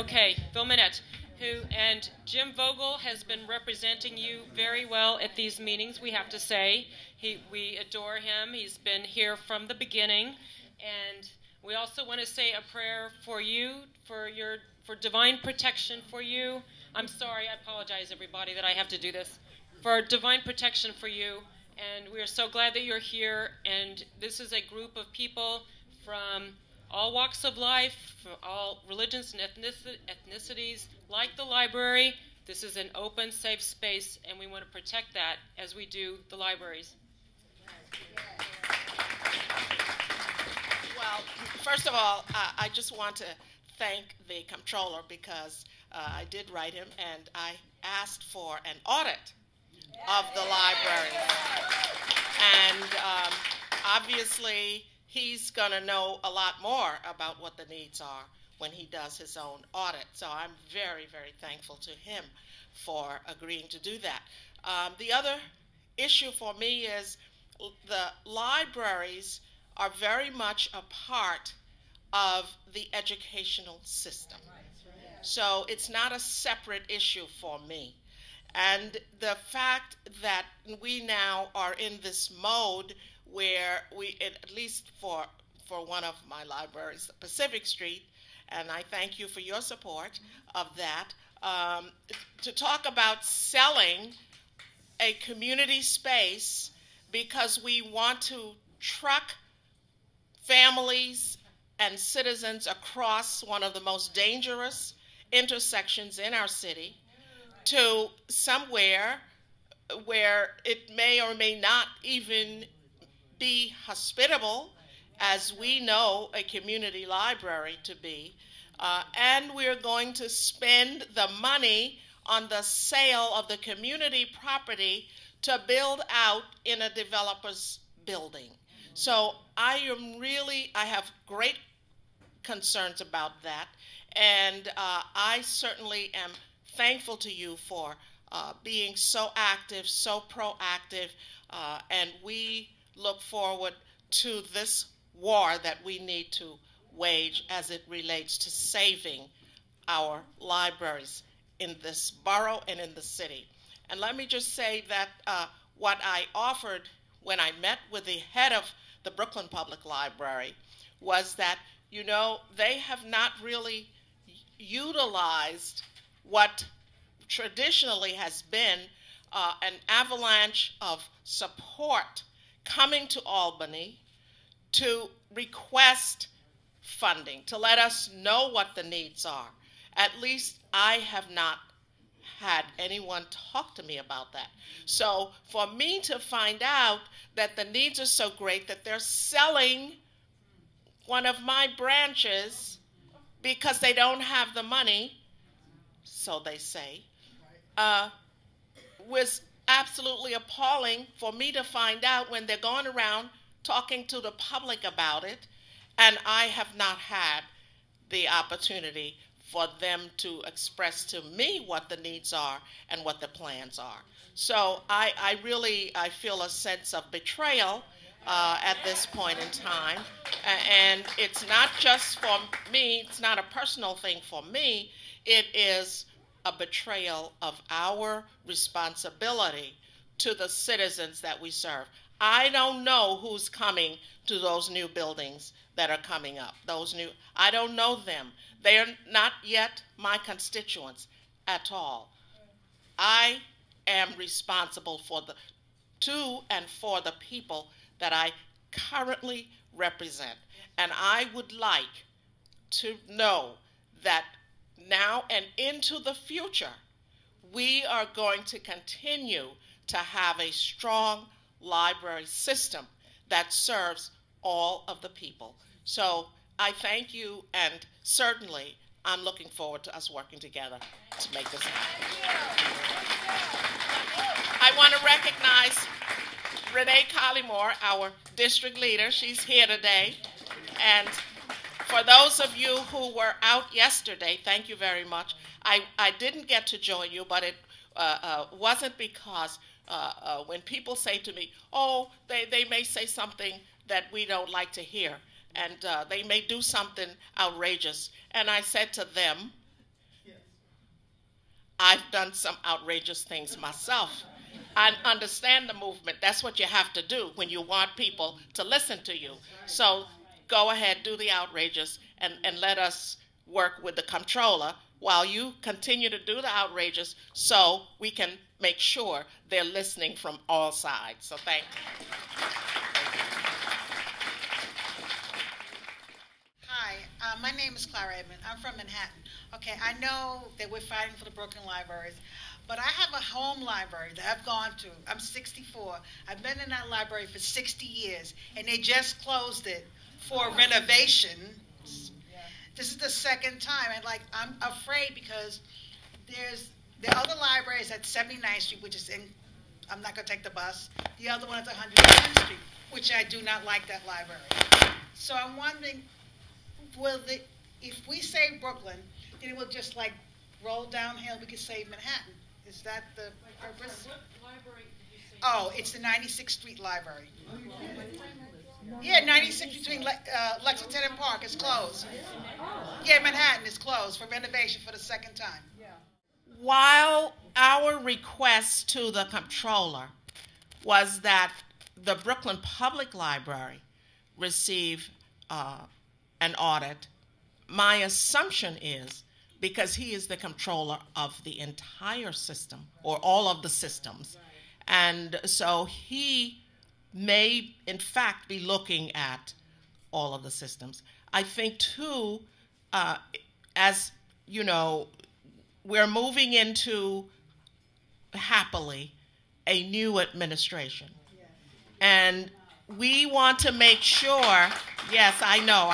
Okay, Velmanette, and Jim Vogel has been representing you very well at these meetings, we have to say. We adore him. He's been here from the beginning. And we also want to say a prayer for you, for divine protection for you. I'm sorry, I apologize, everybody, that I have to do this. For divine protection for you. And we are so glad that you're here. And this is a group of people from all walks of life, from all religions and ethnicities. Like the library, this is an open, safe space, and we want to protect that as we do the libraries. Well, first of all, I just want to thank the comptroller because I did write him, and I asked for an audit of the library. And obviously, he's going to know a lot more about what the needs are when he does his own audit. So I'm very, very thankful to him for agreeing to do that. The other issue for me is the libraries are very much a part of the educational system. So it's not a separate issue for me. And the fact that we now are in this mode where we, at least for one of my libraries, Pacific Street, and I thank you for your support of that, to talk about selling a community space because we want to truck families and citizens across one of the most dangerous intersections in our city to somewhere where it may or may not even be hospitable, as we know a community library to be, and we're going to spend the money on the sale of the community property to build out in a developer's building. So I have great concerns about that, and I certainly am thankful to you for being so active, so proactive, and we look forward to this war that we need to wage as it relates to saving our libraries in this borough and in the city. And let me just say that what I offered when I met with the head of the Brooklyn Public Library was that, you know, they have not really utilized what traditionally has been an avalanche of support coming to Albany to request funding, to let us know what the needs are. At least I have not had anyone talk to me about that. So for me to find out that the needs are so great that they're selling one of my branches because they don't have the money, so they say, was absolutely appalling for me to find out when they're going around talking to the public about it, and I have not had the opportunity for them to express to me what the needs are and what the plans are. So I feel a sense of betrayal at this point in time, and it's not just for me, it's not a personal thing for me, it is a betrayal of our responsibility to the citizens that we serve. I don't know who's coming to those new buildings that are coming up. I don't know them. They are not yet my constituents at all. I am responsible to and for the people that I currently represent. And I would like to know that now and into the future, we are going to continue to have a strong library system that serves all of the people. So I thank you, and certainly I'm looking forward to us working together to make this happen. I want to recognize Renee Collymore, our district leader. She's here today. And for those of you who were out yesterday, thank you very much. I didn't get to join you, but it wasn't because when people say to me, oh, they may say something that we don't like to hear, and they may do something outrageous. And I said to them, I've done some outrageous things myself. I understand the movement. That's what you have to do when you want people to listen to you. So go ahead, do the outrageous, and let us work with the comptroller while you continue to do the outrageous so we can make sure they're listening from all sides. So thank you. Hi, my name is Clara Edmond. I'm from Manhattan. Okay, I know that we're fighting for the Brooklyn libraries, but I have a home library that I've gone to. I'm 64. I've been in that library for 60 years, and they just closed it for renovations. This is the second time, and I'm afraid because there are other libraries at 79th Street, which is in, I'm not going to take the bus. The other one is 110th Street, which I do not like that library. So I'm wondering, if we save Brooklyn, then it will just roll downhill, we could save Manhattan. Is that the purpose? What library did you say? Oh, it's the 96th Street Library. Yeah, 96 between Lexington and Park is closed. Yeah, Manhattan is closed for renovation for the second time. While our request to the comptroller was that the Brooklyn Public Library receive an audit, my assumption is, because he is the controller of the entire system, or all of the systems, and so he may, in fact, be looking at all of the systems. I think, too, as you know, we're moving into, happily, a new administration. And we want to make sure, yes, I know,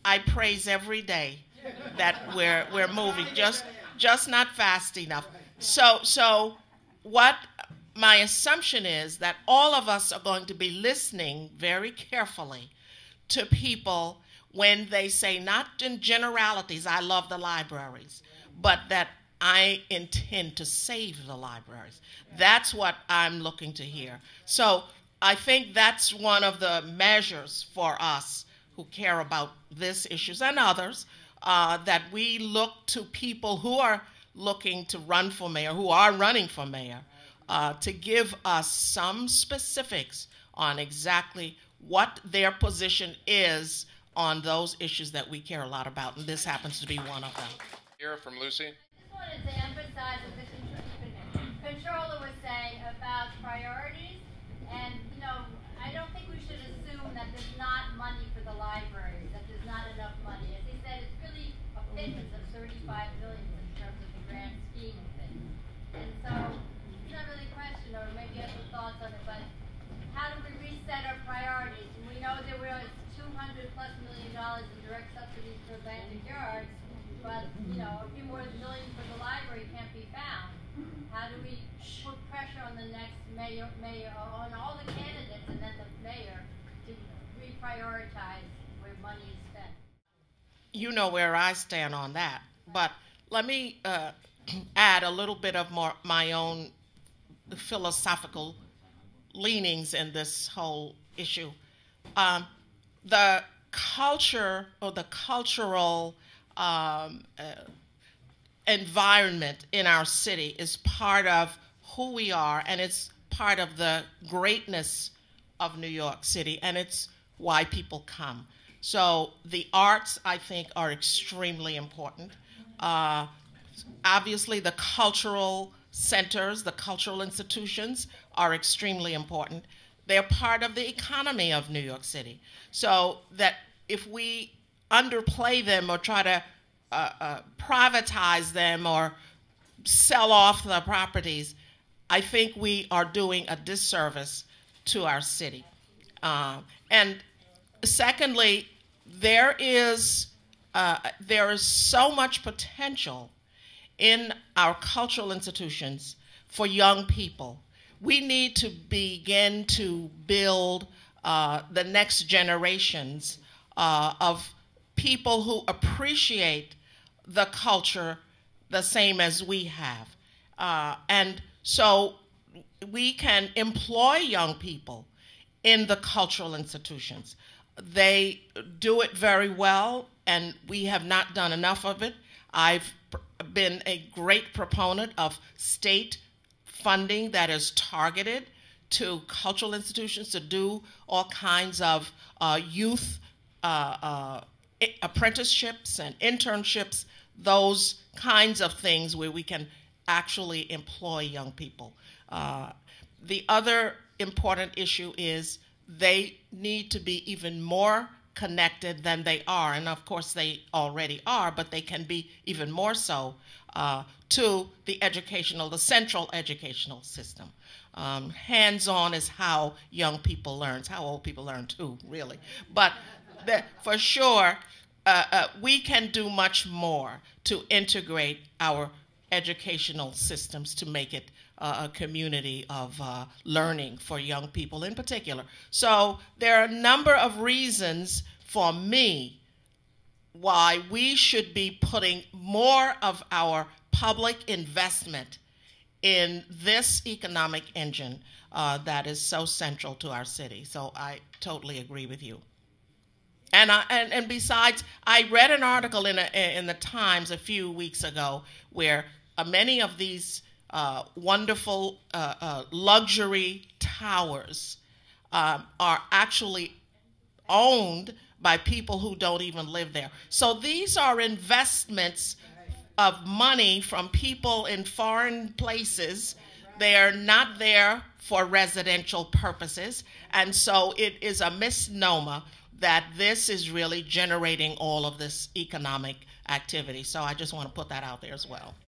I praise every day that we're moving, just not fast enough. So what my assumption is that all of us are going to be listening very carefully to people when they say, not in generalities, I love the libraries, but that I intend to save the libraries. That's what I'm looking to hear. So I think that's one of the measures for us who care about this issues and others, that we look to people who are looking to run for mayor, who are running for mayor, to give us some specifics on exactly what their position is on those issues that we care a lot about, and this happens to be one of them. Here from Lucy. I just wanted to emphasize what the controller was saying about priorities, and I don't think we should assume that there's not money for the libraries, that there's not enough money. As he said, it's really a pittance of $35 billion in terms of the grand scheme of things. And so it's not really a question, or maybe you have some thoughts on it, but how do we reset our priorities? And we know there was $200+ million in direct subsidies for abandoned yards, but a few more million for the library can't be found. How do we put pressure on the next mayor, on all the candidates, and then the mayor to reprioritize where money is spent? You know where I stand on that, but let me add a little bit of my own philosophical leanings in this whole issue. The culture, or the cultural environment in our city is part of who we are, and it's part of the greatness of New York City, and it's why people come. So the arts, I think, are extremely important. Obviously, the cultural centers, the cultural institutions are extremely important. They're part of the economy of New York City. So that if we underplay them or try to privatize them or sell off the properties, I think we are doing a disservice to our city. And secondly, there is so much potential in our cultural institutions for young people. We need to begin to build the next generations of people who appreciate the culture the same as we have. And so we can employ young people in the cultural institutions. They do it very well, and we have not done enough of it. I've been a great proponent of state funding that is targeted to cultural institutions to do all kinds of youth apprenticeships and internships, those kinds of things where we can actually employ young people. The other important issue is they need to be even more connected than they are, and of course they already are, but they can be even more so to the central educational system. Hands-on is how young people learn. It's how old people learn too, really. But for sure, we can do much more to integrate our educational systems to make it a community of learning for young people in particular. So there are a number of reasons for me why we should be putting more of our public investment in this economic engine that is so central to our city. So I totally agree with you. And besides, I read an article in the Times a few weeks ago where many of these wonderful luxury towers are actually owned by people who don't even live there. So these are investments of money from people in foreign places. They are not there for residential purposes, and so it is a misnomer that this is really generating all of this economic activity. So I just want to put that out there as well.